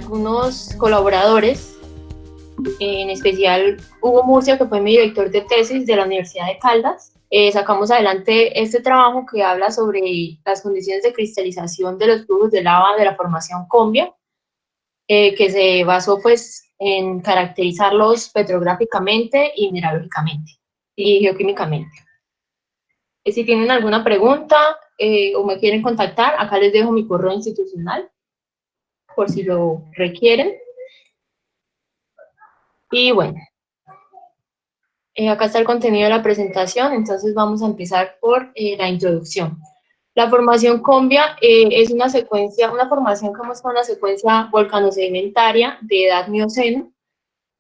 algunos colaboradores, en especial Hugo Murcia, que fue mi director de tesis de la Universidad de Caldas. Sacamos adelante este trabajo que habla sobre las condiciones de cristalización de los flujos de lava de la formación Combia, que se basó pues en caracterizarlos petrográficamente y mineralógicamente y geoquímicamente. Si tienen alguna pregunta o me quieren contactar, acá les dejo mi correo institucional por si lo requieren. Y bueno, acá está el contenido de la presentación, entonces vamos a empezar por la introducción. La formación Combia es una formación que muestra una secuencia volcanosedimentaria de edad mioceno,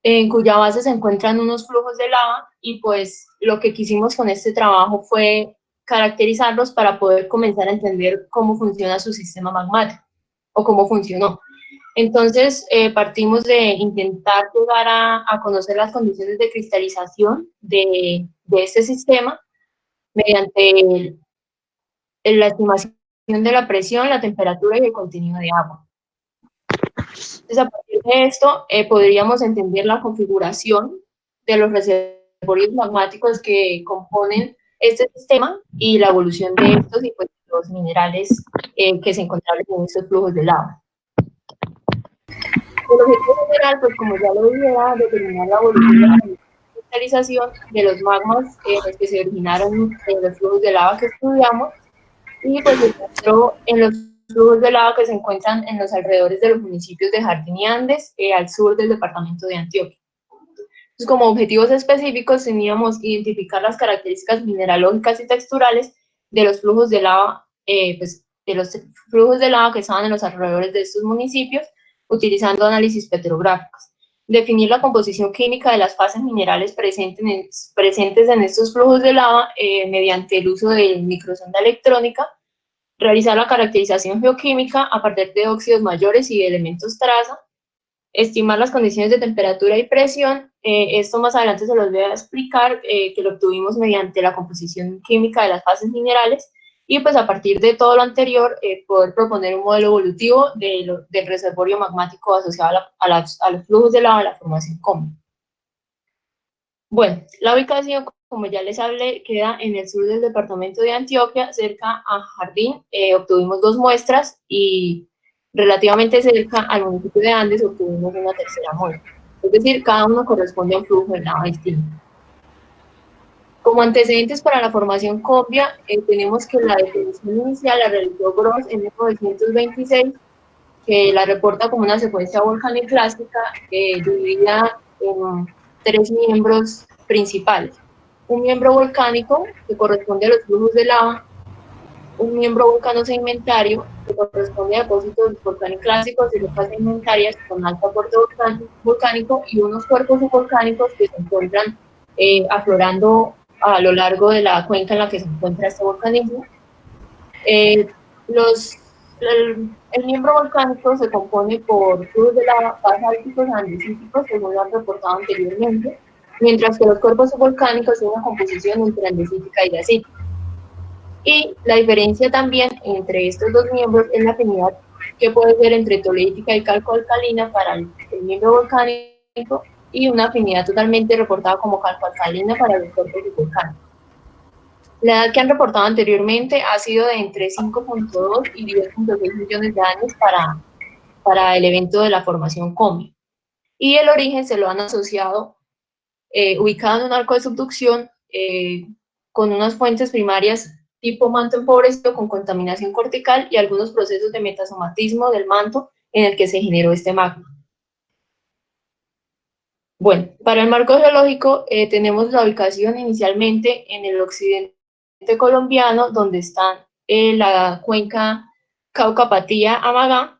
en cuya base se encuentran unos flujos de lava, y pues lo que quisimos con este trabajo fue caracterizarlos para poder comenzar a entender cómo funciona su sistema magmático, o cómo funcionó. Entonces, partimos de intentar llegar a conocer las condiciones de cristalización de este sistema mediante la estimación de la presión, la temperatura y el contenido de agua. Entonces, a partir de esto, podríamos entender la configuración de los reservorios magmáticos que componen este sistema y la evolución de estos y pues, los minerales que se encontraban en estos flujos de lava. El objetivo general, pues como ya lo dije, era determinar la evolución de la cristalización de los magmas los que se originaron en los flujos de lava que estudiamos, y pues se encontró en los flujos de lava que se encuentran en los alrededores de los municipios de Jardín y Andes, al sur del departamento de Antioquia. Entonces, como objetivos específicos teníamos identificar las características mineralógicas y texturales de los flujos de lava, pues de los flujos de lava que estaban en los alrededores de estos municipios, utilizando análisis petrográficos. Definir la composición química de las fases minerales presentes en estos flujos de lava mediante el uso de microsonda electrónica. Realizar la caracterización geoquímica a partir de óxidos mayores y de elementos traza. Estimar las condiciones de temperatura y presión. Esto más adelante se los voy a explicar, que lo obtuvimos mediante la composición química de las fases minerales. Y pues a partir de todo lo anterior, poder proponer un modelo evolutivo del reservorio magmático asociado a los flujos de lava de la formación Combia. Bueno, la ubicación, como ya les hablé, queda en el sur del departamento de Antioquia, cerca a Jardín. Obtuvimos 2 muestras y relativamente cerca al municipio de Andes obtuvimos una tercera muestra. Es decir, cada uno corresponde a un flujo de lava distinto. Como antecedentes para la formación Combia, tenemos que la definición inicial la realizó Gross en 1926, que la reporta como una secuencia volcanoclástica dividida en 3 miembros principales. Un miembro volcánico, que corresponde a los flujos de lava, un miembro volcanosedimentario, que corresponde a depósitos volcanoclásicos y rocas sedimentarias con alto aporte volcánico, y unos cuerpos subvolcánicos que se encuentran aflorando a lo largo de la cuenca en la que se encuentra este volcanismo. El miembro volcánico se compone por flujos de lava basálticos y andesíticos, según lo han reportado anteriormente, mientras que los cuerpos subvolcánicos tienen una composición entre andesítica y dacítica. Y la diferencia también entre estos 2 miembros es la afinidad que puede ser entre toleítica y calcoalcalina para el miembro volcánico, y una afinidad totalmente reportada como calcoalcalina para los cuerpos subvolcánicos. La edad que han reportado anteriormente ha sido de entre 5.2 y 10.6 millones de años para el evento de la formación Combia. Y el origen se lo han asociado ubicado en un arco de subducción con unas fuentes primarias tipo manto empobrecido con contaminación cortical y algunos procesos de metasomatismo del manto en el que se generó este magma. Bueno, para el marco geológico tenemos la ubicación inicialmente en el occidente colombiano, donde están la cuenca Cauca-Patía-Amagá.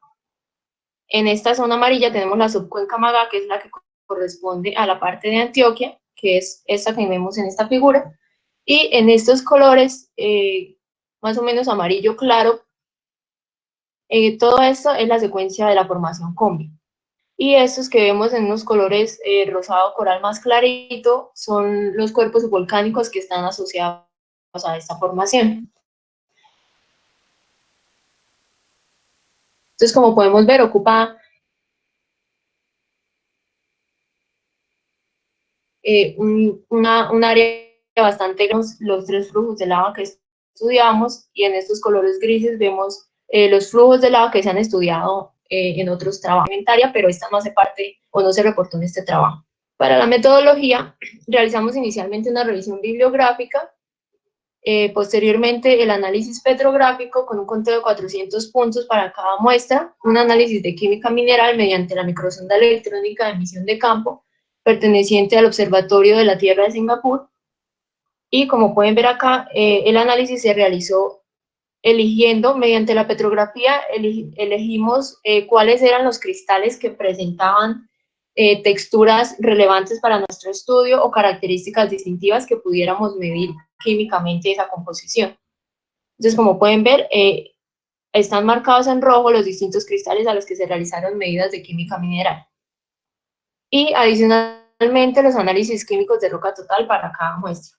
En esta zona amarilla tenemos la subcuenca Amagá, que es la que corresponde a la parte de Antioquia, que es esta que vemos en esta figura, y en estos colores, más o menos amarillo claro, todo esto es la secuencia de la formación Combia. Y estos que vemos en unos colores rosado coral más clarito son los cuerpos volcánicos que están asociados a esta formación. Entonces, como podemos ver, ocupa un área bastante grande, los tres flujos de lava que estudiamos, y en estos colores grises vemos los flujos de lava que se han estudiado en otros trabajos de inventaria, pero esta no hace parte o no se reportó en este trabajo. Para la metodología, realizamos inicialmente una revisión bibliográfica, posteriormente el análisis petrográfico con un conteo de 400 puntos para cada muestra, un análisis de química mineral mediante la microsonda electrónica de emisión de campo perteneciente al Observatorio de la Tierra de Singapur, y como pueden ver acá, el análisis se realizó eligiendo, mediante la petrografía, elegimos cuáles eran los cristales que presentaban texturas relevantes para nuestro estudio o características distintivas que pudiéramos medir químicamente esa composición. Entonces, como pueden ver, están marcados en rojo los distintos cristales a los que se realizaron medidas de química mineral. Y adicionalmente los análisis químicos de roca total para cada muestra.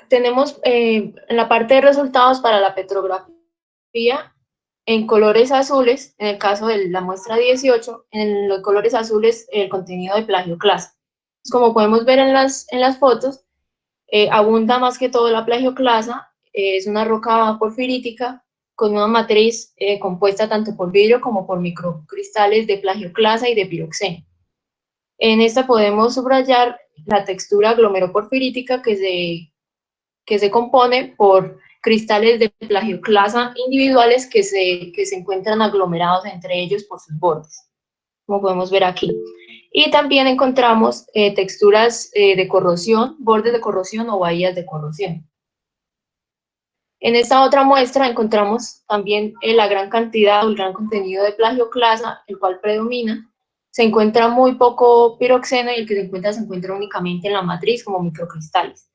Tenemos en la parte de resultados para la petrografía en colores azules, en el caso de la muestra 18, en los colores azules el contenido de plagioclasa. Como podemos ver en las fotos, abunda más que todo la plagioclasa, es una roca porfirítica con una matriz compuesta tanto por vidrio como por microcristales de plagioclasa y de piroxeno. En esta podemos subrayar la textura aglomeroporfirítica que se compone por cristales de plagioclasa individuales que se encuentran aglomerados entre ellos por sus bordes, como podemos ver aquí. Y también encontramos texturas de corrosión, bordes de corrosión o bahías de corrosión. En esta otra muestra encontramos también la gran cantidad o el gran contenido de plagioclasa, el cual predomina. Se encuentra muy poco piroxeno y el que se encuentra únicamente en la matriz como microcristales.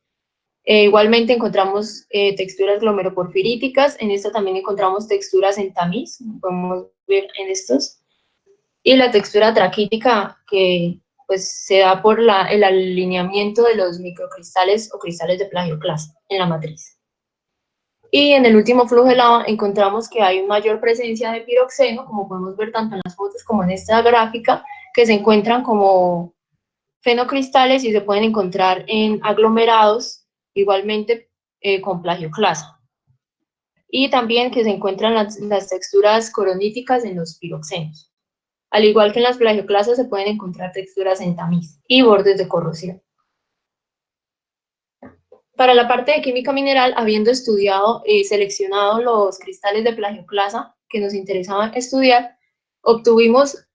Igualmente encontramos texturas glomeroporfiríticas, en esta también encontramos texturas en tamiz, como podemos ver en estos, y la textura traquítica que pues, se da por el alineamiento de los microcristales o cristales de plagioclasa en la matriz. Y en el último flujo de lava encontramos que hay mayor presencia de piroxeno, como podemos ver tanto en las fotos como en esta gráfica, que se encuentran como fenocristales y se pueden encontrar en aglomerados, igualmente con plagioclasa. Y también que se encuentran las texturas coroníticas en los piroxenos. Al igual que en las plagioclasas se pueden encontrar texturas en tamiz y bordes de corrosión. Para la parte de química mineral, habiendo estudiado y seleccionado los cristales de plagioclasa que nos interesaban estudiar, obtuvimos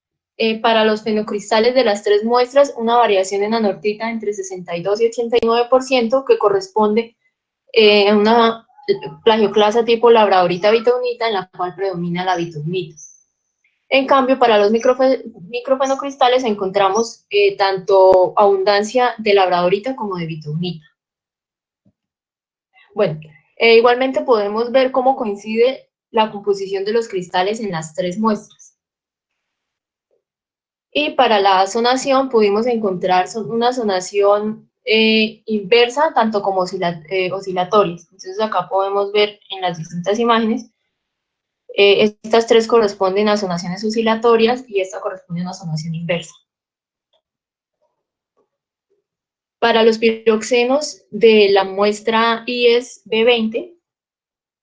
para los fenocristales de las tres muestras una variación en anortita entre 62 y 89%, que corresponde a una plagioclasa tipo labradorita bitognita, en la cual predomina la bitognita. En cambio, para los microfenocristales encontramos tanto abundancia de labradorita como de bitognita. Bueno, igualmente podemos ver cómo coincide la composición de los cristales en las tres muestras. Y para la zonación pudimos encontrar una zonación inversa, tanto como oscilatorias. Entonces acá podemos ver en las distintas imágenes, estas tres corresponden a zonaciones oscilatorias y esta corresponde a una zonación inversa. Para los piroxenos de la muestra IES B20,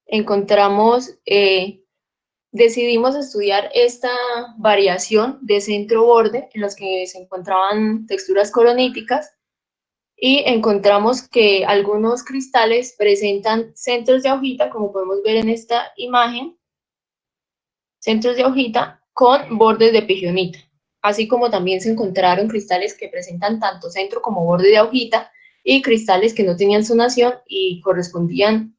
encontramos, decidimos estudiar esta variación de centro-borde en los que se encontraban texturas coroníticas y encontramos que algunos cristales presentan centros de hojita, como podemos ver en esta imagen, centros de hojita con bordes de pigionita, así como también se encontraron cristales que presentan tanto centro como borde de hojita y cristales que no tenían zonación y correspondían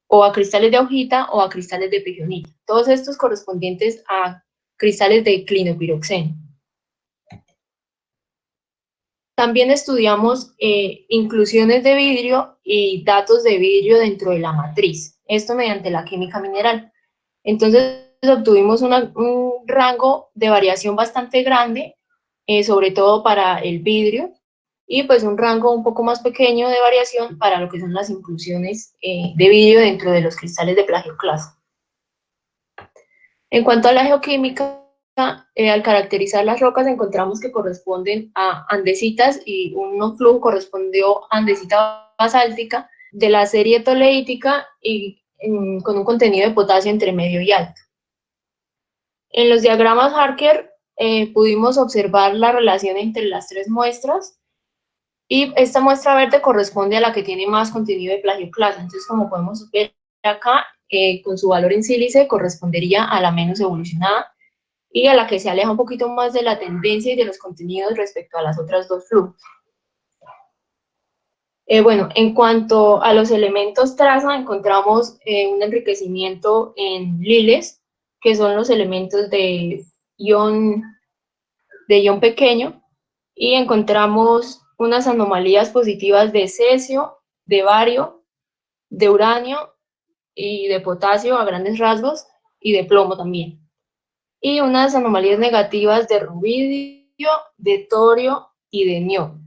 o a cristales de hojita o a cristales de pigionita. Todos estos correspondientes a cristales de clinopiroxeno. También estudiamos inclusiones de vidrio y datos de vidrio dentro de la matriz, esto mediante la química mineral. Entonces obtuvimos un rango de variación bastante grande, sobre todo para el vidrio, y pues un rango un poco más pequeño de variación para lo que son las inclusiones de vidrio dentro de los cristales de plagioclasa. En cuanto a la geoquímica, al caracterizar las rocas encontramos que corresponden a andesitas y un flujo correspondió a andesita basáltica de la serie toleítica y con un contenido de potasio entre medio y alto. En los diagramas Harker pudimos observar la relación entre las tres muestras y esta muestra verde corresponde a la que tiene más contenido de plagioclasa. Entonces, como podemos ver acá, con su valor en sílice correspondería a la menos evolucionada y a la que se aleja un poquito más de la tendencia y de los contenidos respecto a las otras dos flujos. Bueno, en cuanto a los elementos traza, encontramos un enriquecimiento en liles, que son los elementos de ion pequeño, y encontramos unas anomalías positivas de cesio, de bario, de uranio y de potasio a grandes rasgos, y de plomo también. Y unas anomalías negativas de rubidio, de torio y de nio.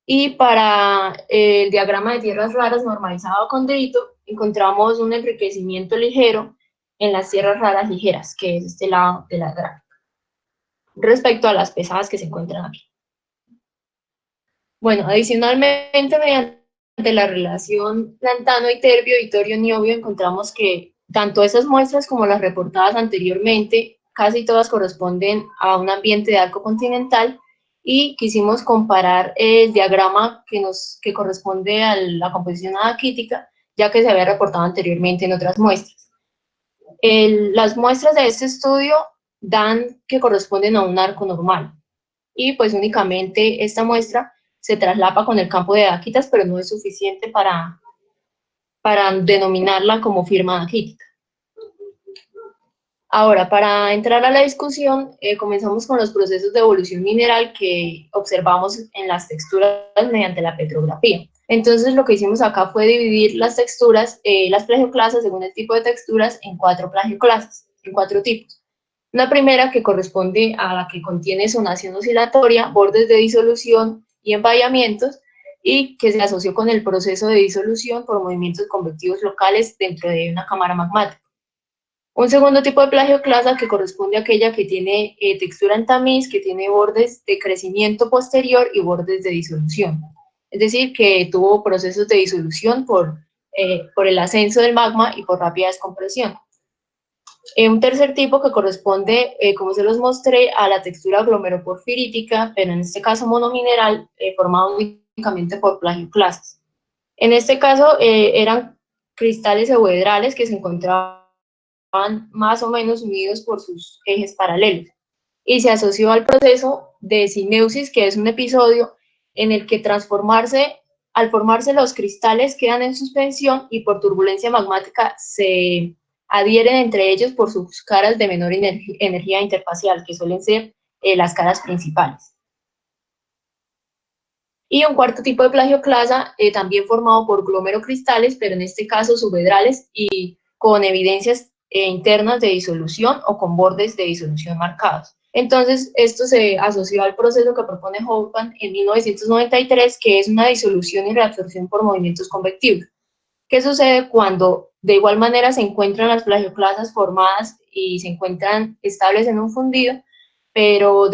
Y para el diagrama de tierras raras normalizado con dedito, encontramos un enriquecimiento ligero en las tierras raras ligeras, que es este lado de la gráfica, respecto a las pesadas que se encuentran aquí. Bueno, adicionalmente, mediante la relación lantano-iterbio y torio-niobio, encontramos que tanto esas muestras como las reportadas anteriormente, casi todas corresponden a un ambiente de arco continental, y quisimos comparar el diagrama que corresponde a la composición adaquítica, ya que se había reportado anteriormente en otras muestras. Las muestras de este estudio dan que corresponden a un arco normal, y pues únicamente esta muestra se traslapa con el campo de daquitas, pero no es suficiente para denominarla como firma daquítica. Ahora, para entrar a la discusión, comenzamos con los procesos de evolución mineral que observamos en las texturas mediante la petrografía. Entonces, lo que hicimos acá fue dividir las texturas, las plagioclasas, según el tipo de texturas, en 4 plagioclasas, en 4 tipos. Una primera que corresponde a la que contiene sonación oscilatoria, bordes de disolución y envallamientos, y que se asoció con el proceso de disolución por movimientos convectivos locales dentro de una cámara magmática. Un segundo tipo de plagioclasa que corresponde a aquella que tiene textura en tamiz, que tiene bordes de crecimiento posterior y bordes de disolución. Es decir, que tuvo procesos de disolución por el ascenso del magma y por rápida descompresión. Un tercer tipo que corresponde, como se los mostré, a la textura aglomeroporfirítica, pero en este caso monomineral, formado únicamente por plagioclasas. En este caso eran cristales euedrales que se encontraban más o menos unidos por sus ejes paralelos, y se asoció al proceso de cineusis, que es un episodio en el que al formarse los cristales quedan en suspensión y por turbulencia magmática se adhieren entre ellos por sus caras de menor energía interfacial, que suelen ser las caras principales. Y un cuarto tipo de plagioclasa, también formado por glomerocristales, pero en este caso subhedrales y con evidencias internas de disolución o con bordes de disolución marcados. Entonces, esto se asoció al proceso que propone Hoffman en 1993, que es una disolución y reabsorción por movimientos convectivos. ¿Qué sucede cuando de igual manera se encuentran las plagioclasas formadas y se encuentran estables en un fundido, pero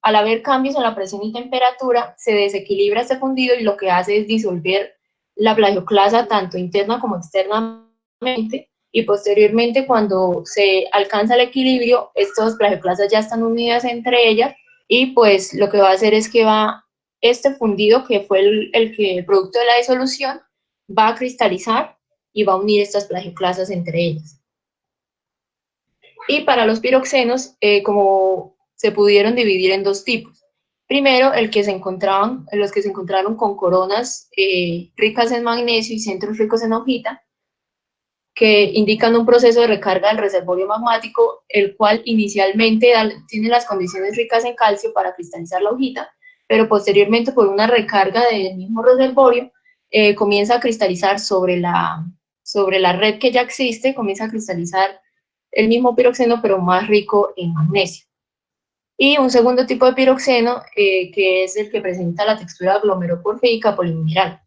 al haber cambios en la presión y temperatura, se desequilibra este fundido y lo que hace es disolver la plagioclasa tanto interna como externamente, y posteriormente, cuando se alcanza el equilibrio, estas plagioclasas ya están unidas entre ellas, y pues lo que va a hacer es que este fundido, que fue el producto de la disolución, va a cristalizar y va a unir estas plagioclasas entre ellas. Y para los piroxenos, como se pudieron dividir en 2 tipos. Primero, los que se encontraron con coronas ricas en magnesio y centros ricos en hojita, que indican un proceso de recarga del reservorio magmático, el cual inicialmente tiene las condiciones ricas en calcio para cristalizar la hojita, pero posteriormente, por una recarga del mismo reservorio, comienza a cristalizar sobre la red que ya existe, comienza a cristalizar el mismo piroxeno, pero más rico en magnesio. Y un segundo tipo de piroxeno, que es el que presenta la textura aglomeroporfírica polimineral,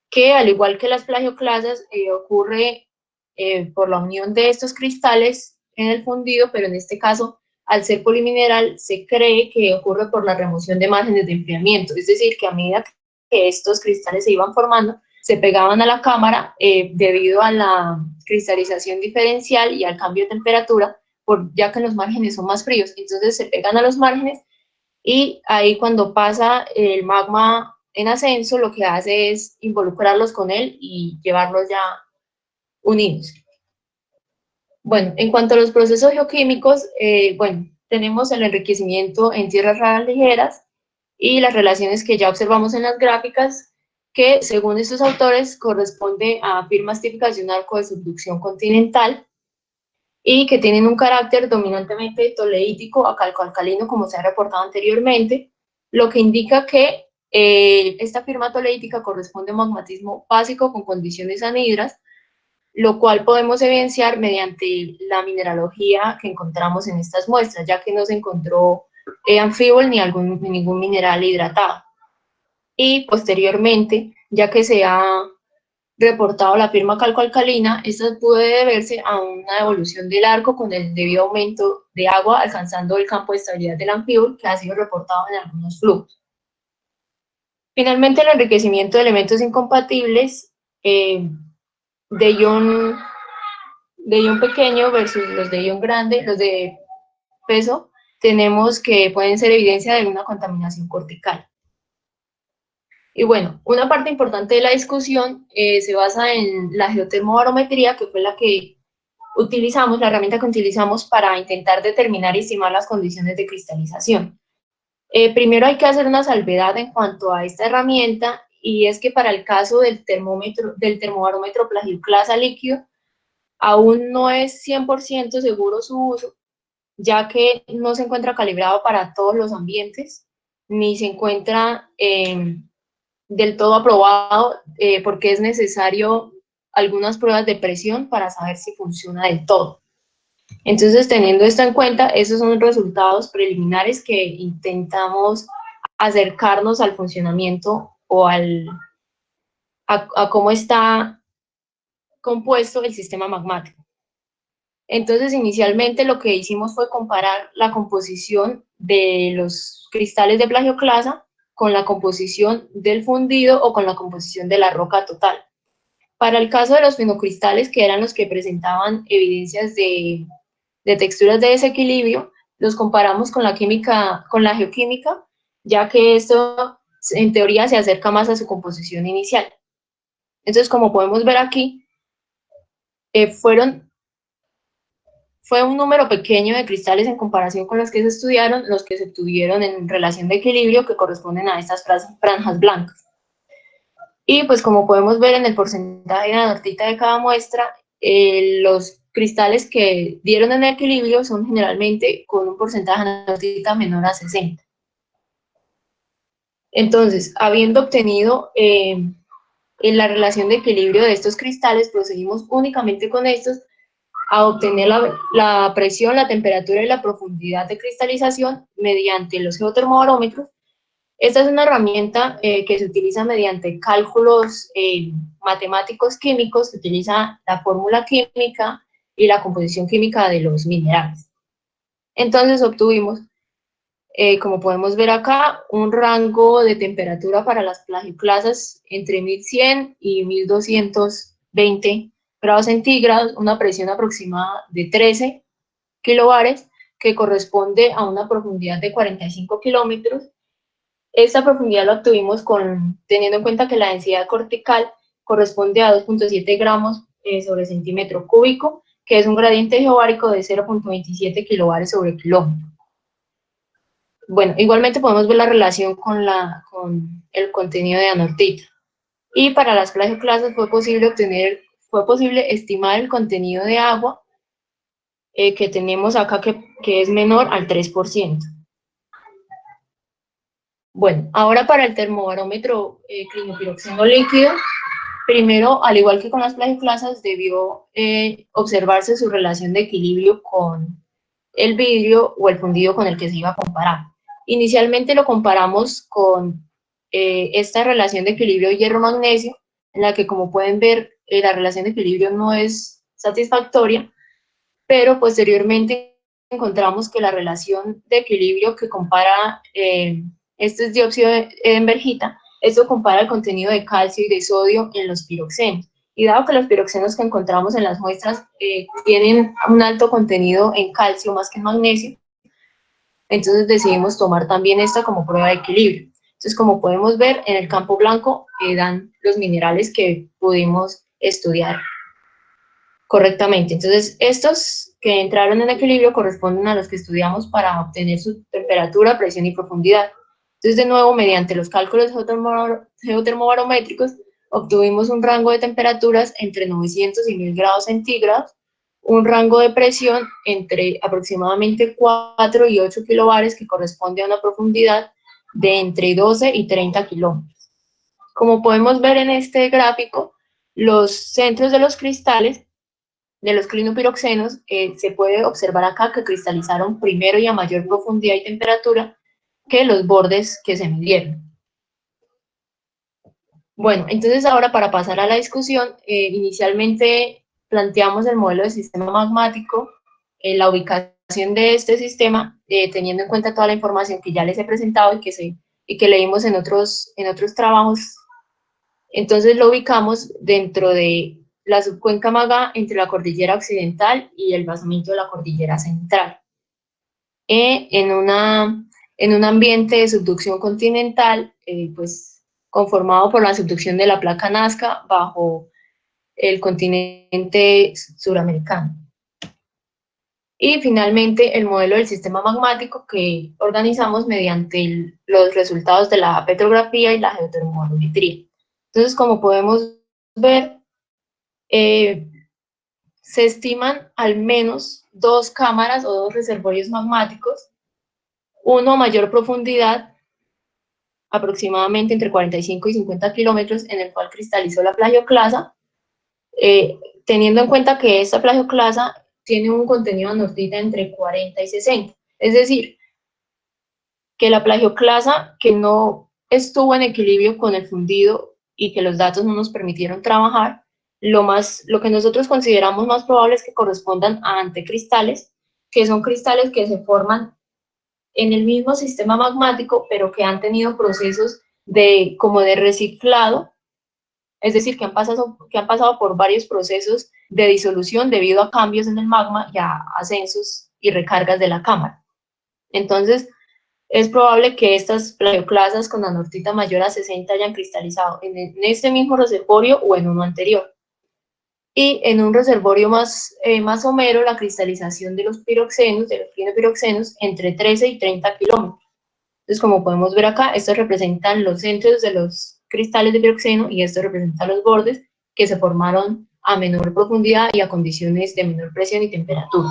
que al igual que las plagioclasas, ocurre por la unión de estos cristales en el fundido, pero en este caso, al ser polimineral, se cree que ocurre por la remoción de márgenes de enfriamiento, es decir, que a medida que estos cristales se iban formando, se pegaban a la cámara debido a la cristalización diferencial y al cambio de temperatura, ya que los márgenes son más fríos, entonces se pegan a los márgenes y ahí cuando pasa el magma en ascenso, lo que hace es involucrarlos con él y llevarlos ya unidos. Bueno, en cuanto a los procesos geoquímicos, bueno, tenemos el enriquecimiento en tierras raras ligeras y las relaciones que ya observamos en las gráficas, que según estos autores corresponde a firmas típicas de un arco de subducción continental y que tienen un carácter dominantemente toleítico a calcoalcalino, como se ha reportado anteriormente, lo que indica que esta firma toleítica corresponde a un magmatismo básico con condiciones anhidras, lo cual podemos evidenciar mediante la mineralogía que encontramos en estas muestras, ya que no se encontró anfíbol ni ningún mineral hidratado. Y posteriormente, ya que se ha reportado la firma calcoalcalina, esto puede deberse a una evolución del arco con el debido aumento de agua alcanzando el campo de estabilidad del anfíbol, que ha sido reportado en algunos flujos. Finalmente, el enriquecimiento de elementos incompatibles de ion pequeño versus los de ion grande, los de peso, tenemos que pueden ser evidencia de una contaminación cortical. Y bueno, una parte importante de la discusión se basa en la geotermobarometría, que fue la que utilizamos, la herramienta que utilizamos para intentar determinar y estimar las condiciones de cristalización. Primero hay que hacer una salvedad en cuanto a esta herramienta, y es que para el caso del termobarómetro plagioclasa líquido, aún no es 100% seguro su uso, ya que no se encuentra calibrado para todos los ambientes, ni se encuentra del todo aprobado, porque es necesario algunas pruebas de presión para saber si funciona del todo. Entonces, teniendo esto en cuenta, esos son resultados preliminares que intentamos acercarnos al funcionamiento o a cómo está compuesto el sistema magmático. Entonces, inicialmente lo que hicimos fue comparar la composición de los cristales de plagioclasa con la composición del fundido o con la composición de la roca total. Para el caso de los fenocristales, que eran los que presentaban evidencias de texturas de desequilibrio, los comparamos con la química, con la geoquímica, ya que esto en teoría se acerca más a su composición inicial. Entonces, como podemos ver aquí, fue un número pequeño de cristales en comparación con los que se estudiaron, los que se obtuvieron en relación de equilibrio, que corresponden a estas franjas blancas. Y pues como podemos ver en el porcentaje de anortita de cada muestra, los cristales que dieron en equilibrio son generalmente con un porcentaje de anortita menor a 60. Entonces, habiendo obtenido en la relación de equilibrio de estos cristales, procedimos únicamente con estos a obtener la presión, la temperatura y la profundidad de cristalización mediante los geotermobarómetros. Esta es una herramienta que se utiliza mediante cálculos matemáticos químicos, que utiliza la fórmula química y la composición química de los minerales. Entonces obtuvimos, como podemos ver acá, un rango de temperatura para las plagioclasas entre 1100 y 1220 grados centígrados, una presión aproximada de 13 kilobares, que corresponde a una profundidad de 45 kilómetros. Esta profundidad la obtuvimos teniendo en cuenta que la densidad cortical corresponde a 2.7 gramos sobre centímetro cúbico, que es un gradiente geobárico de 0.27 kilobares sobre kilómetro. Bueno, igualmente podemos ver la relación con el contenido de anortita. Y para las plagioclasas fue posible estimar el contenido de agua que tenemos acá, que es menor al 3%. Bueno, ahora para el termobarómetro clinopiroxeno líquido, primero, al igual que con las plagioclasas, debió observarse su relación de equilibrio con el vidrio o el fundido con el que se iba a comparar. Inicialmente lo comparamos con esta relación de equilibrio hierro-magnesio, en la que, como pueden ver, la relación de equilibrio no es satisfactoria, pero posteriormente encontramos que la relación de equilibrio que compara este es dióxido de edembergita, esto compara el contenido de calcio y de sodio en los piroxenos. Y dado que los piroxenos que encontramos en las muestras tienen un alto contenido en calcio más que en magnesio, entonces decidimos tomar también esta como prueba de equilibrio. Entonces, como podemos ver, en el campo blanco dan los minerales que pudimos estudiar correctamente. Entonces, estos que entraron en equilibrio corresponden a los que estudiamos para obtener su temperatura, presión y profundidad. Entonces, de nuevo, mediante los cálculos geotermobarométricos, obtuvimos un rango de temperaturas entre 900 y 1000 grados centígrados, un rango de presión entre aproximadamente 4 y 8 kilobares, que corresponde a una profundidad de entre 12 y 30 kilómetros. Como podemos ver en este gráfico, los centros de los cristales de los clinopiroxenos, se puede observar acá que cristalizaron primero y a mayor profundidad y temperatura que los bordes que se midieron. Bueno, entonces ahora para pasar a la discusión, inicialmente planteamos el modelo de sistema magmático, la ubicación de este sistema, teniendo en cuenta toda la información que ya les he presentado y que leímos en otros trabajos. Entonces lo ubicamos dentro de la subcuenca Magá, entre la cordillera occidental y el basamento de la cordillera central, en un ambiente de subducción continental, pues conformado por la subducción de la placa Nazca bajo el continente suramericano. Y finalmente el modelo del sistema magmático que organizamos mediante los resultados de la petrografía y la geotermometría. Entonces, como podemos ver, se estiman al menos 2 cámaras o 2 reservorios magmáticos, uno a mayor profundidad, aproximadamente entre 45 y 50 kilómetros, en el cual cristalizó la plagioclasa, teniendo en cuenta que esta plagioclasa tiene un contenido de anortita entre 40 y 60. Es decir, que la plagioclasa que no estuvo en equilibrio con el fundido y que los datos no nos permitieron trabajar, lo que nosotros consideramos más probable es que correspondan a antecristales, que son cristales que se forman en el mismo sistema magmático, pero que han tenido procesos como de reciclado, es decir, que han pasado por varios procesos de disolución debido a cambios en el magma y a ascensos y recargas de la cámara. Entonces, es probable que estas plagioclasas con anortita mayor a 60 hayan cristalizado en este mismo reservorio o en uno anterior. Y en un reservorio más somero, la cristalización de los piroxenos, de los clinopiroxenos, entre 13 y 30 kilómetros. Entonces, como podemos ver acá, estos representan los centros de los cristales de piroxeno y estos representan los bordes que se formaron a menor profundidad y a condiciones de menor presión y temperatura.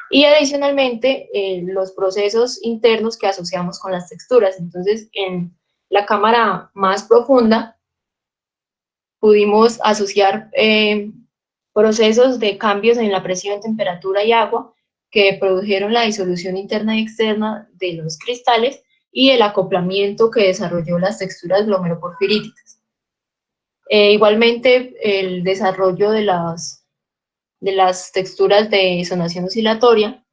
Y adicionalmente, los procesos internos que asociamos con las texturas. Entonces, en la cámara más profunda, pudimos asociar procesos de cambios en la presión, temperatura y agua que produjeron la disolución interna y externa de los cristales y el acoplamiento que desarrolló las texturas glomeroporfiríticas. Igualmente, el desarrollo de las texturas de zonación oscilatoria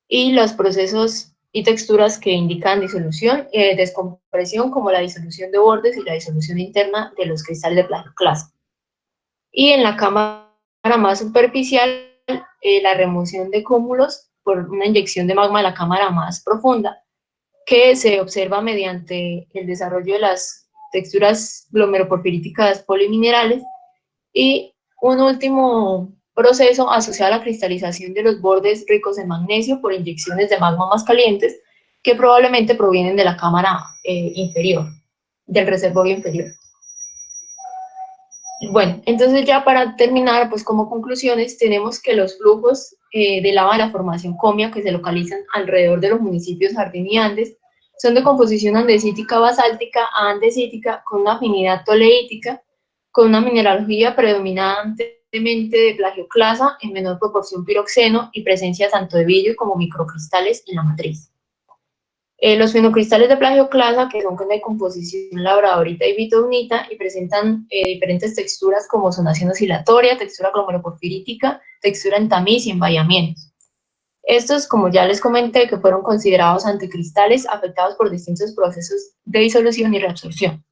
y los procesos y texturas que indican disolución y descompresión, como la disolución de bordes y la disolución interna de los cristales de plagioclasa. Y en la cámara más superficial, la remoción de cúmulos por una inyección de magma a la cámara más profunda, que se observa mediante el desarrollo de las texturas glomeroporfiríticas poliminerales, y un último proceso asociado a la cristalización de los bordes ricos en magnesio por inyecciones de magma más calientes, que probablemente provienen de la cámara inferior, del reservorio inferior. Bueno, entonces ya para terminar, pues como conclusiones, tenemos que los flujos de lava de la formación Comia, que se localizan alrededor de los municipios Jardín y Andes, son de composición andesítica basáltica a andesítica con una afinidad toleítica, con una mineralogía predominantemente de plagioclasa, en menor proporción piroxeno y presencia tanto de vidrio como microcristales en la matriz. Los fenocristales de plagioclasa, que son de composición labradorita y bitognita y presentan diferentes texturas como zonación oscilatoria, textura aglomeroporfirítica, textura en tamiz y envallamientos. Estos, como ya les comenté, que fueron considerados anticristales afectados por distintos procesos de disolución y reabsorción.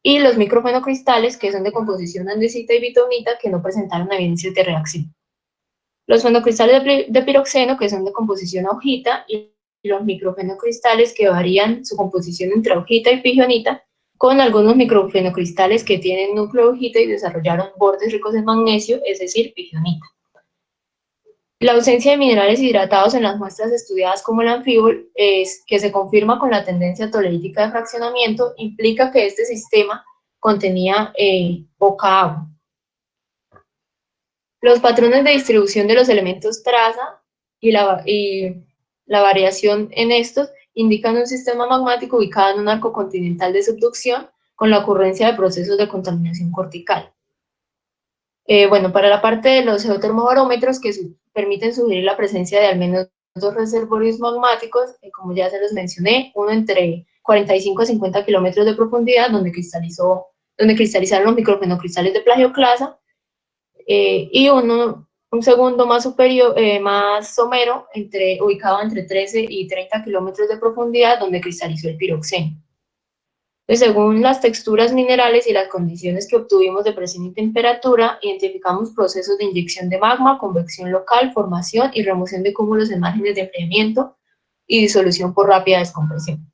Y los microfenocristales, que son de composición andesita y bitognita, que no presentaron evidencias de reacción. Los fenocristales de piroxeno, que son de composición augita, y los microfenocristales, que varían su composición entre augita y pigionita, con algunos microfenocristales que tienen núcleo augita y desarrollaron bordes ricos en magnesio, es decir, pigionita. La ausencia de minerales hidratados en las muestras estudiadas como el anfíbol, que se confirma con la tendencia toleítica de fraccionamiento, implica que este sistema contenía poca agua. Los patrones de distribución de los elementos traza y la variación en estos indican un sistema magmático ubicado en un arco continental de subducción con la ocurrencia de procesos de contaminación cortical. Bueno, para la parte de los geotermobarómetros que permiten sugerir la presencia de al menos dos reservorios magmáticos, como ya se los mencioné, uno entre 45 a 50 kilómetros de profundidad, donde cristalizaron los microfenocristales de plagioclasa, y un segundo más superior, más somero, ubicado entre 13 y 30 kilómetros de profundidad, donde cristalizó el piroxeno. Según las texturas minerales y las condiciones que obtuvimos de presión y temperatura, identificamos procesos de inyección de magma, convección local, formación y remoción de cúmulos en márgenes de enfriamiento y disolución por rápida descompresión.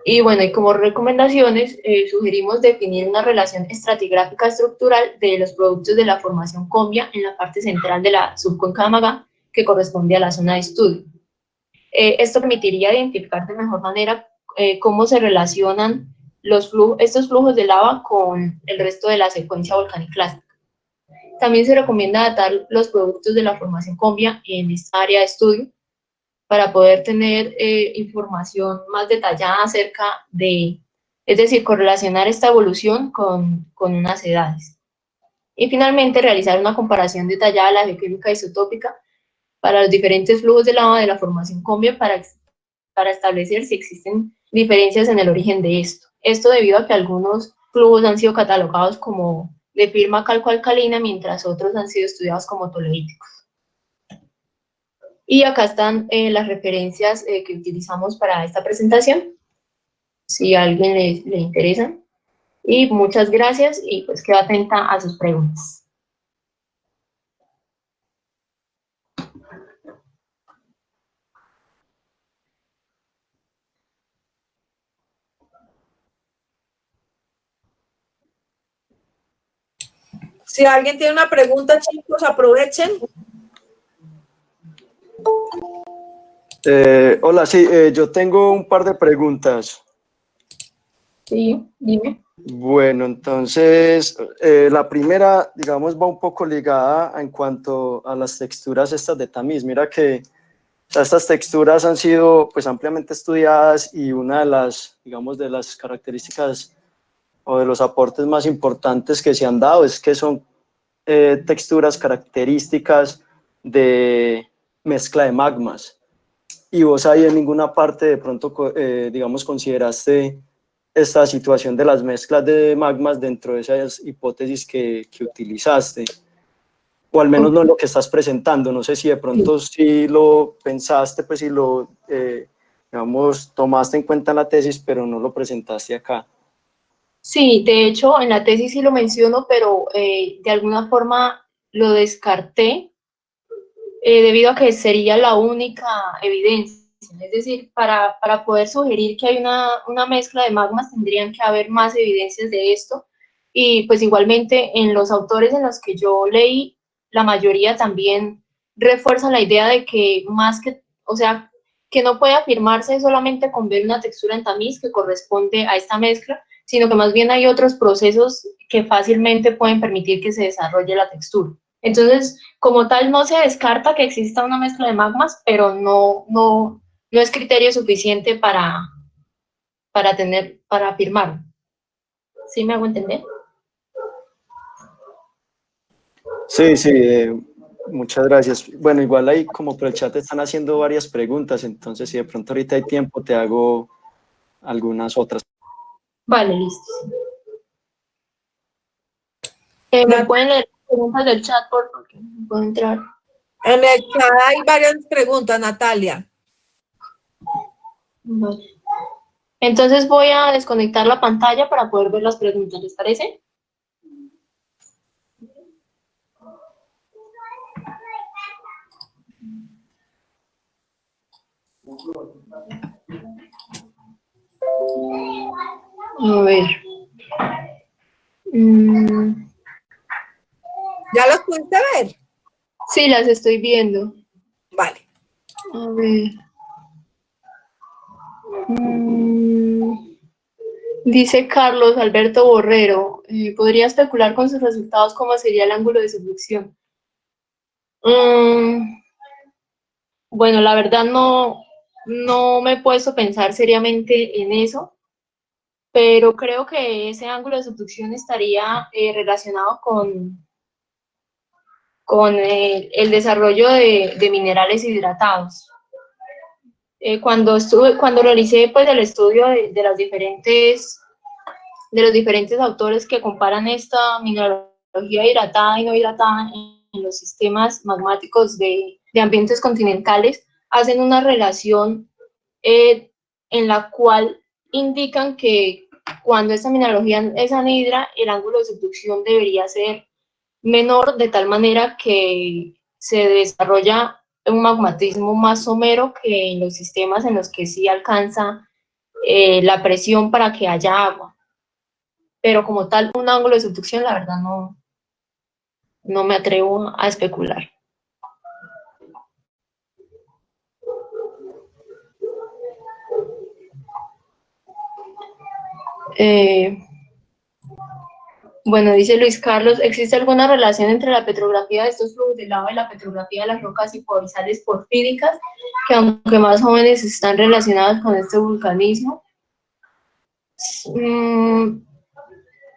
Y bueno, y como recomendaciones, sugerimos definir una relación estratigráfica estructural de los productos de la formación Combia en la parte central de la subcuenca de Amagá, que corresponde a la zona de estudio. Esto permitiría identificar de mejor manera cómo se relacionan estos flujos de lava con el resto de la secuencia volcaniclástica. También se recomienda datar los productos de la formación Combia en esta área de estudio para poder tener información más detallada acerca es decir, correlacionar esta evolución con unas edades. Y finalmente, realizar una comparación detallada de la geoquímica isotópica para los diferentes flujos de lava de la formación Combia para establecer si existen diferencias en el origen de esto. Esto debido a que algunos flujos han sido catalogados como de firma calcoalcalina, mientras otros han sido estudiados como toloíticos. Y acá están las referencias que utilizamos para esta presentación, si a alguien le interesa. Y muchas gracias y pues quedo atenta a sus preguntas. Si alguien tiene una pregunta, chicos, aprovechen. Hola, sí, yo tengo un par de preguntas. Sí, dime. Bueno, entonces, la primera, digamos, va un poco ligada en cuanto a las texturas estas de tamiz. Mira que estas texturas han sido pues ampliamente estudiadas y una de las, digamos, de las características o de los aportes más importantes que se han dado es que son texturas características de mezcla de magmas. Y vos ahí en ninguna parte de pronto, digamos, consideraste esta situación de las mezclas de magmas dentro de esas hipótesis que utilizaste, o al menos no lo que estás presentando. No sé si de pronto sí lo pensaste, pues si lo, digamos, tomaste en cuenta en la tesis, pero no lo presentaste acá. Sí, de hecho, en la tesis sí lo menciono, pero de alguna forma lo descarté debido a que sería la única evidencia. Es decir, para poder sugerir que hay una mezcla de magmas tendrían que haber más evidencias de esto. Y pues igualmente en los autores en los que yo leí, la mayoría también refuerzan la idea de que más que, o sea, que no puede afirmarse solamente con ver una textura en tamiz que corresponde a esta mezcla, sino que más bien hay otros procesos que fácilmente pueden permitir que se desarrolle la textura. Entonces, como tal, no se descarta que exista una mezcla de magmas, pero no es criterio suficiente para afirmarlo. ¿Sí me hago entender? Sí, sí. Muchas gracias. Bueno, igual ahí como por el chat están haciendo varias preguntas, entonces si de pronto ahorita hay tiempo te hago algunas otras. Vale, listo. ¿Me pueden leer las preguntas del chat, por favor? No puedo entrar. En el chat hay varias preguntas, Natalia. Vale. Entonces voy a desconectar la pantalla para poder ver las preguntas, ¿les parece? A ver. ¿Ya los pudiste ver? Sí, las estoy viendo. Vale. A ver. Dice Carlos Alberto Borrero, ¿podría especular con sus resultados cómo sería el ángulo de subducción? Bueno, la verdad no me he puesto a pensar seriamente en eso, pero creo que ese ángulo de subducción estaría relacionado con el desarrollo de minerales hidratados. Cuando realicé pues, el estudio de los diferentes autores que comparan esta mineralogía hidratada y no hidratada en los sistemas magmáticos de ambientes continentales, hacen una relación en la cual indican que cuando esta mineralogía es anhidra, el ángulo de subducción debería ser menor, de tal manera que se desarrolla un magmatismo más somero que en los sistemas en los que sí alcanza la presión para que haya agua. Pero como tal, un ángulo de subducción, la verdad no me atrevo a especular. Bueno, dice Luis Carlos, ¿existe alguna relación entre la petrografía de estos flujos de lava y la petrografía de las rocas hipoabyssales porfíricas, que aunque más jóvenes están relacionadas con este vulcanismo?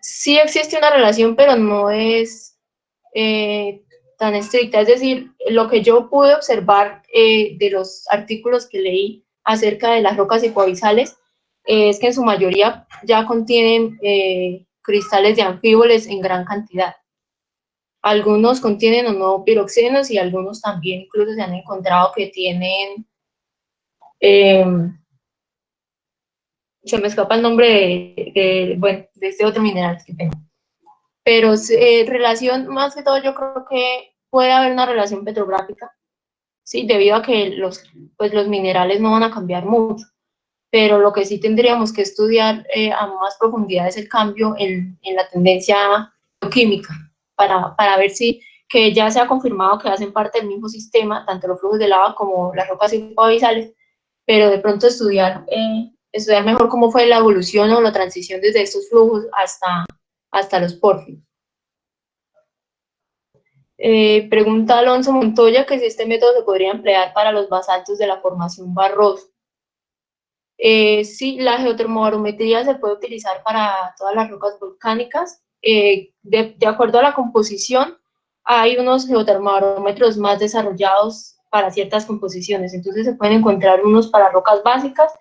Sí existe una relación, pero no es tan estricta. Es decir, lo que yo pude observar de los artículos que leí acerca de las rocas hipoabyssales es que en su mayoría ya contienen cristales de anfíboles en gran cantidad. Algunos contienen o no piroxenos y algunos también incluso se han encontrado que tienen, se me escapa el nombre bueno, de este otro mineral, qué pena. Pero relación, más que todo, yo creo que puede haber una relación petrográfica, ¿sí? Debido a que pues los minerales no van a cambiar mucho. Pero lo que sí tendríamos que estudiar a más profundidad es el cambio en la tendencia química, para ver si, que ya se ha confirmado que hacen parte del mismo sistema, tanto los flujos de lava como las rocas hipoabyssales, pero de pronto estudiar mejor cómo fue la evolución o la transición desde estos flujos hasta los pórfidos. Pregunta Alonso Montoya que si este método se podría emplear para los basaltos de la formación Barroso. Sí, la geotermobarometría se puede utilizar para todas las rocas volcánicas. De acuerdo a la composición, hay unos geotermobarómetros más desarrollados para ciertas composiciones. Entonces se pueden encontrar unos para rocas básicas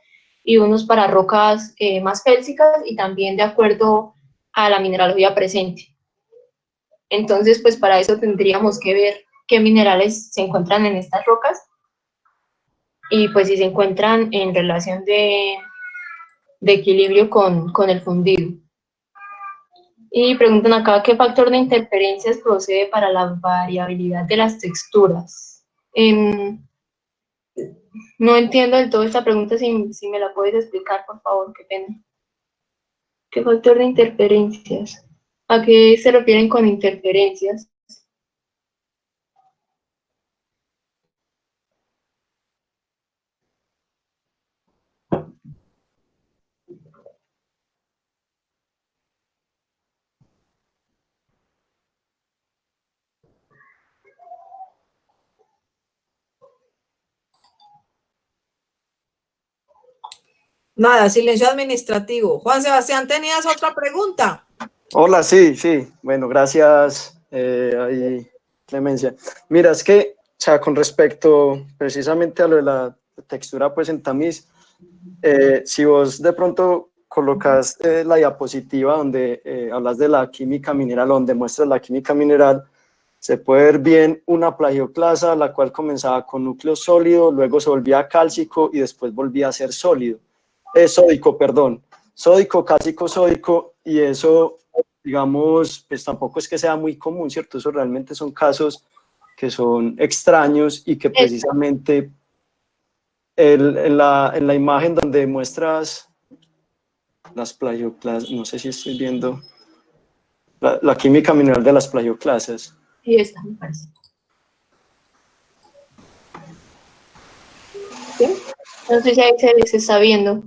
y unos para rocas más félsicas y también de acuerdo a la mineralogía presente. Entonces, pues para eso tendríamos que ver qué minerales se encuentran en estas rocas y pues si se encuentran en relación de equilibrio con el fundido. Y preguntan acá, ¿qué factor de interferencias procede para la variabilidad de las texturas? No entiendo del todo esta pregunta, si me la puedes explicar, por favor, qué pena. ¿Qué factor de interferencias? ¿A qué se refieren con interferencias? Nada, silencio administrativo. Juan Sebastián, ¿tenías otra pregunta? Hola, sí. Bueno, gracias. Ahí Clemencia. Mira, es que, o sea, con respecto precisamente a lo de la textura, pues en tamiz, si vos de pronto colocas la diapositiva donde hablas de la química mineral, donde muestras la química mineral, se puede ver bien una plagioclasa, la cual comenzaba con núcleo sólido, luego se volvía cálcico y después volvía a ser sólido. Sódico, perdón. Sódico, cálcico, sódico, y eso, digamos, pues tampoco es que sea muy común, ¿cierto? Eso realmente son casos que son extraños y que precisamente en la imagen donde muestras las plagioclasas, no sé si estoy viendo la química mineral de las plagioclasas. Sí, está, me parece. ¿Sí? No sé si ahí se está viendo.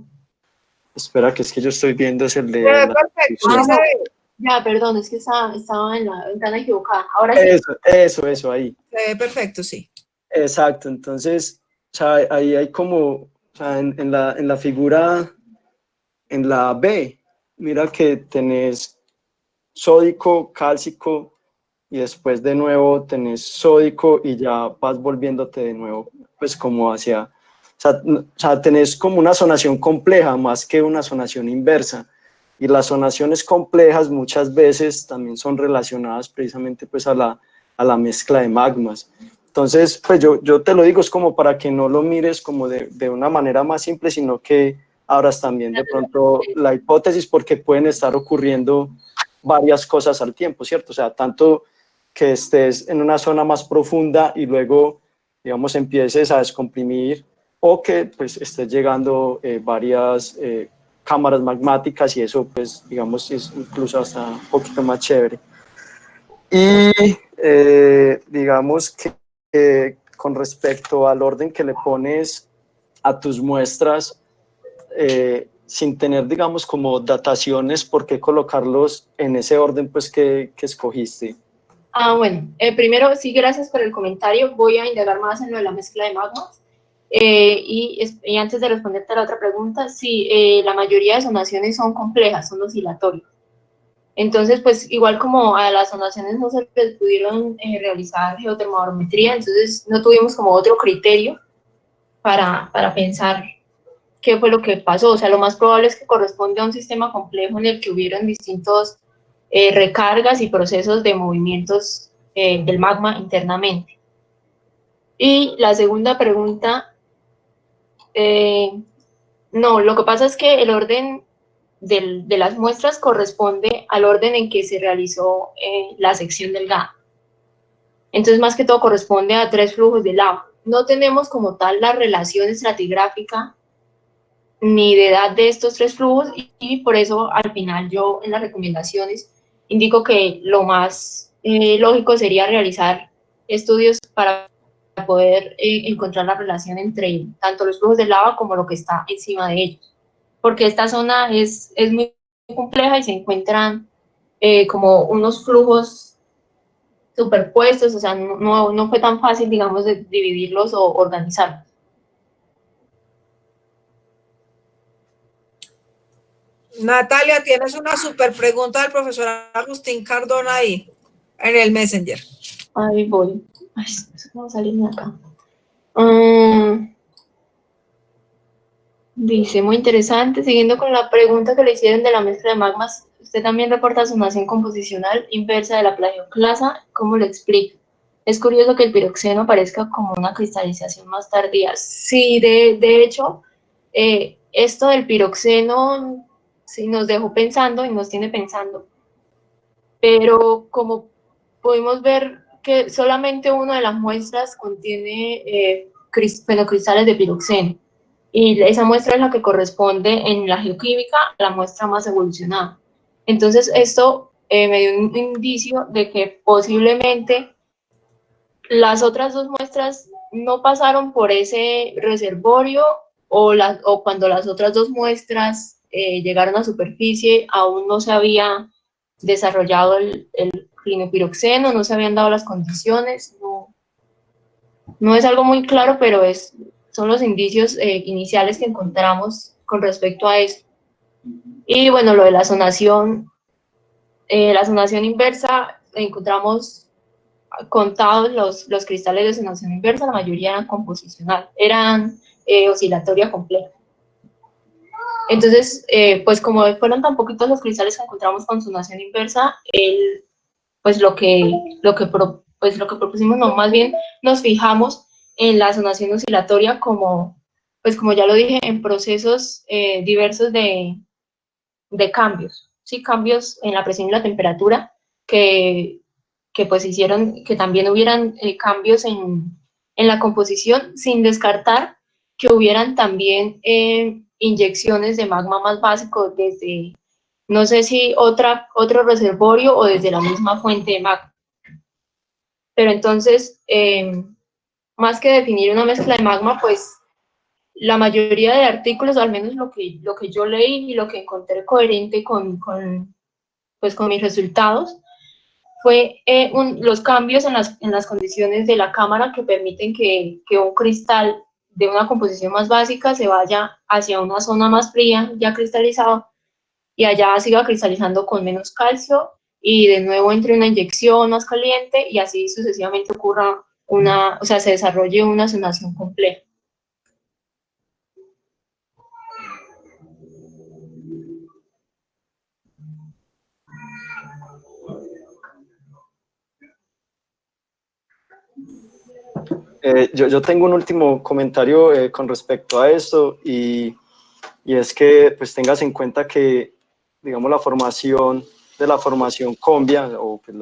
Espera, que es que yo estoy viendo es el de la Perfecto, sí Ah, se no. ve. Ya, perdón, es que estaba en la ventana equivocada. Ahora sí. Eso, ahí. Se ve perfecto, sí. Exacto, entonces, o sea, ahí hay como, o sea, en la figura, en la B, mira que tenés sódico, cálcico, y después de nuevo tenés sódico y ya vas volviéndote de nuevo, pues como hacia, o sea, tenés como una zonación compleja más que una zonación inversa. Y las zonaciones complejas muchas veces también son relacionadas precisamente pues a la mezcla de magmas. Entonces, pues yo te lo digo, es como para que no lo mires como de una manera más simple, sino que abras también de pronto la hipótesis, porque pueden estar ocurriendo varias cosas al tiempo, ¿cierto? O sea, tanto que estés en una zona más profunda y luego, digamos, empieces a descomprimir, o que pues estés llegando varias cámaras magmáticas, y eso pues digamos es incluso hasta un poquito más chévere. Y digamos que con respecto al orden que le pones a tus muestras, sin tener, digamos, como dataciones, ¿por qué colocarlos en ese orden pues que escogiste? Ah, bueno, primero sí, gracias por el comentario. Voy a indagar más en lo de la mezcla de magmas. Y antes de responderte a la otra pregunta, sí, la mayoría de sonaciones son complejas, son oscilatorias. Entonces, pues igual como a las sonaciones no se les pudieron realizar geotermobarometría, entonces no tuvimos como otro criterio para pensar qué fue lo que pasó. O sea, lo más probable es que corresponde a un sistema complejo en el que hubieron distintos recargas y procesos de movimientos del magma internamente. Y la segunda pregunta, no, lo que pasa es que el orden de las muestras corresponde al orden en que se realizó la sección del gas. Entonces, más que todo corresponde a 3 flujos de lava. No tenemos como tal la relación estratigráfica ni de edad de estos 3 flujos, y por eso al final yo en las recomendaciones indico que lo más lógico sería realizar estudios para poder encontrar la relación entre tanto los flujos de lava como lo que está encima de ellos, porque esta zona es muy compleja y se encuentran como unos flujos superpuestos, o sea, no fue tan fácil, digamos, de dividirlos o organizarlos. Natalia, tienes una súper pregunta del profesor Agustín Cardona ahí, en el Messenger. Ahí voy. Ay, vamos a salirme de acá. Dice, muy interesante, siguiendo con la pregunta que le hicieron de la mezcla de magmas, usted también reporta zonación composicional inversa de la plagioclasa, ¿cómo lo explica? Es curioso que el piroxeno aparezca como una cristalización más tardía. Sí, de hecho, esto del piroxeno sí nos dejó pensando y nos tiene pensando, pero como pudimos ver que solamente una de las muestras contiene fenocristales de piroxeno, y esa muestra es la que corresponde en la geoquímica a la muestra más evolucionada. Entonces, esto me dio un indicio de que posiblemente las otras 2 muestras no pasaron por ese reservorio, o cuando las otras 2 muestras llegaron a superficie, aún no se había desarrollado el clinopiroxeno, no se habían dado las condiciones, no es algo muy claro, pero son los indicios iniciales que encontramos con respecto a eso. Y bueno, lo de la zonación inversa, encontramos contados los cristales de sanación inversa, la mayoría eran composicional, eran oscilatoria compleja. Entonces, pues como fueron tan poquitos los cristales que encontramos con sanación inversa, pues lo que propusimos, no, más bien nos fijamos en la sanación oscilatoria como, pues como ya lo dije, en procesos diversos de cambios, ¿sí? Cambios en la presión y la temperatura que pues hicieron que también hubieran cambios en la composición, sin descartar que hubieran también inyecciones de magma más básico desde, no sé si otro reservorio o desde la misma fuente de magma. Pero entonces, más que definir una mezcla de magma, pues la mayoría de artículos, al menos lo que yo leí y lo que encontré coherente pues con mis resultados, fue los cambios en las condiciones de la cámara que permiten que un cristal de una composición más básica se vaya hacia una zona más fría, ya cristalizado, y allá siga cristalizando con menos calcio, y de nuevo entre una inyección más caliente, y así sucesivamente ocurra o sea, se desarrolle una sanación compleja. Yo tengo un último comentario con respecto a esto y es que pues tengas en cuenta que, digamos, la formación de la formación Combia, o pues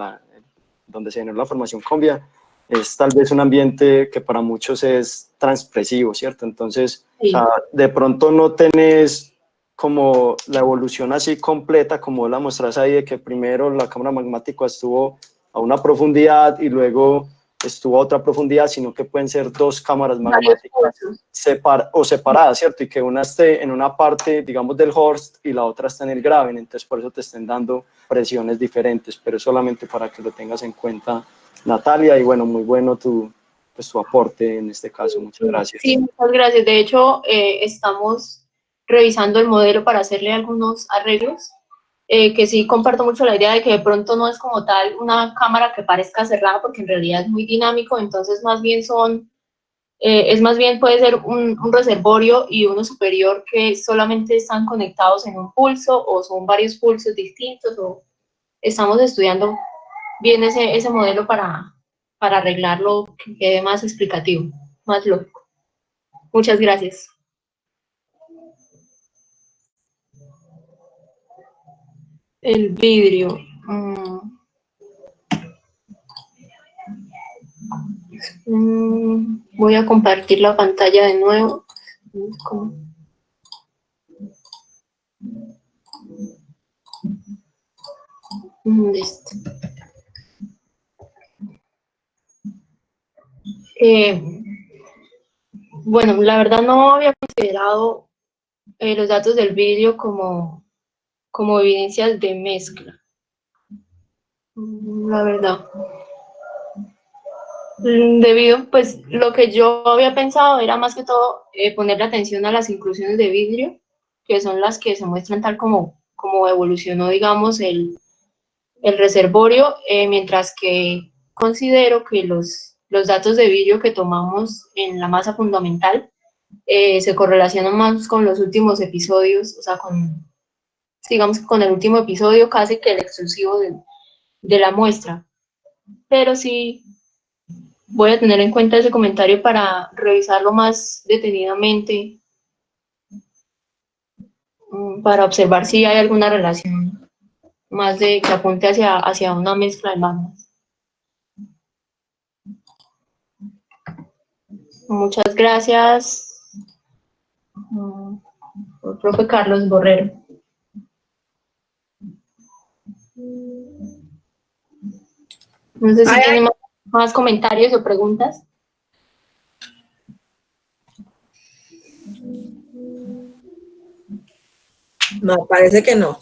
donde se generó la formación Combia, es tal vez un ambiente que para muchos es transpresivo, ¿cierto? Entonces, Sí. o sea, de pronto no tenés como la evolución así completa como la mostrás ahí, de que primero la cámara magmática estuvo a una profundidad y luego estuvo a otra profundidad, sino que pueden ser dos cámaras magmáticas separadas, ¿cierto? Y que una esté en una parte, digamos, del Horst y la otra está en el Graben, entonces por eso te estén dando presiones diferentes, pero solamente para que lo tengas en cuenta, Natalia, y bueno, muy bueno tu aporte en este caso, muchas gracias. Sí, muchas gracias. De hecho, estamos revisando el modelo para hacerle algunos arreglos, que sí comparto mucho la idea de que de pronto no es como tal una cámara que parezca cerrada, porque en realidad es muy dinámico, entonces más bien puede ser un reservorio y uno superior que solamente están conectados en un pulso, o son varios pulsos distintos, o estamos estudiando bien ese modelo para arreglarlo, que quede más explicativo, más lógico. Muchas gracias. El vidrio. Voy a compartir la pantalla de nuevo. Listo. Bueno, la verdad no había considerado los datos del vidrio como evidencias de mezcla. La verdad. Debido, pues, lo que yo había pensado era más que todo ponerle atención a las inclusiones de vidrio, que son las que se muestran tal como evolucionó, digamos, el reservorio, mientras que considero que los datos de vidrio que tomamos en la masa fundamental se correlacionan más con los últimos episodios, o sea, digamos, con el último episodio casi que el exclusivo de la muestra. Pero sí voy a tener en cuenta ese comentario para revisarlo más detenidamente, para observar si hay alguna relación más que apunte hacia una mezcla de magmas. Muchas gracias, profe Carlos Borrero. No sé si tienen más comentarios o preguntas. No, parece que no.